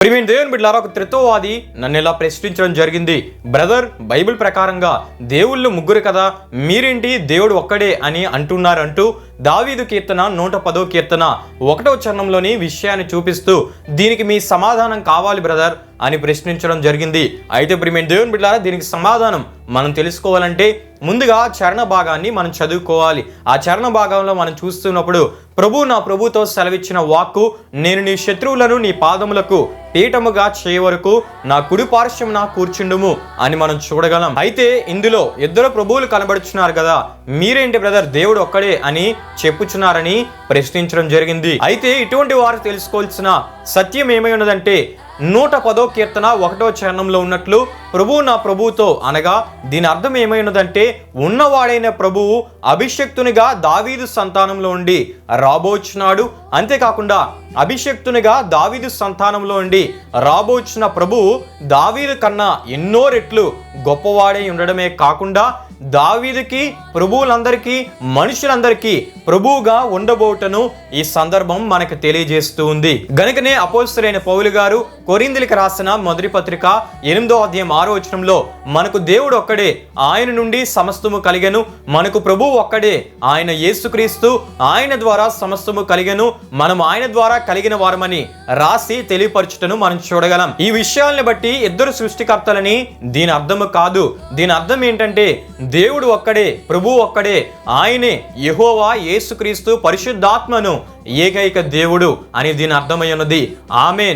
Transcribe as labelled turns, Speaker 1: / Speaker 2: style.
Speaker 1: ప్రియమైన దేవుని బిడ్డలారా, ఒక త్రిత్వవాది నన్ను ఇలా ప్రశ్నించడం జరిగింది. బ్రదర్, బైబిల్ ప్రకారంగా దేవుళ్ళు ముగ్గురు కదా, మీరేంటి దేవుడు ఒక్కడే అని అంటున్నారంటూ దావీదు కీర్తన 110వ కీర్తన 1వ చరణంలోని విషయాన్ని చూపిస్తూ దీనికి మీ సమాధానం కావాలి బ్రదర్ అని ప్రశ్నించడం జరిగింది. అయితే ప్రియమైన దేవుని బిడ్డలారా, దీనికి సమాధానం మనం తెలుసుకోవాలంటే ముందుగా చరణ భాగాన్ని మనం చదువుకోవాలి. ఆ చరణ భాగంలో మనం చూస్తున్నప్పుడు నా ప్రభుతో సెలవిచ్చిన వాక్కు, నేను నీ శత్రువులను నీ పాదములకు పీఠముగా చేయవరకు నా కుడి పార్శ్వం నా కూర్చుండుము అని మనం చూడగలం. అయితే ఇందులో ఇద్దరు ప్రభువులు కనబడుచున్నారు కదా, మీరేంటి బ్రదర్ దేవుడు ఒక్కడే అని చెప్పుచున్నారని ప్రశ్నించడం జరిగింది. అయితే ఇటువంటి వారు తెలుసుకోవాల్సిన సత్యం ఏమై ఉన్నదంటే 110వ కీర్తన 1వ చరణంలో ఉన్నట్లు నా ప్రభువుతో అనగా దీని అర్థం ఏమైనదంటే ఉన్నవాడైన ప్రభువు అభిషక్తునిగా దావీదు సంతానంలో ఉండి రాబోచున్నాడు. అంతేకాకుండా అభిషక్తునిగా దావీదు సంతానంలో ఉండి రాబోచున్న ప్రభువు దావీదు కన్నా ఎన్నో రెట్లు గొప్పవాడై ఉండడమే కాకుండా దావీదుకి ప్రభువులందరికీ మనుషులందరికీ ప్రభువుగా ఉండబోటను ఈ సందర్భం మనకు తెలియజేస్తూ ఉంది. గనుకనే అపోస్తలుడైన పౌలు గారు కొరింథీయులకు రాసిన మొదటి పత్రిక 8వ అధ్యాయం 6వ వచనంలో మనకు దేవుడు ఒక్కడే, ఆయన నుండి సమస్తము కలిగెను, మనకు ప్రభువు ఒక్కడే, ఆయన యేసుక్రీస్తు, ఆయన ద్వారా సమస్తము కలిగెను, మనం ఆయన ద్వారా కలిగిన వారమని రాసి తెలియపరచుటను మనం చూడగలం. ఈ విషయాలను బట్టి ఇద్దరు సృష్టికర్తలని దీని అర్థము కాదు. దీని అర్థం ఏంటంటే దేవుడు ఒక్కడే, ప్రభువు ఒక్కడే, ఆయనే యెహోవా యేసుక్రీస్తు పరిశుద్ధాత్మను ఏకైక దేవుడు అని దీని అర్థమై ఉన్నది. ఆమేన్.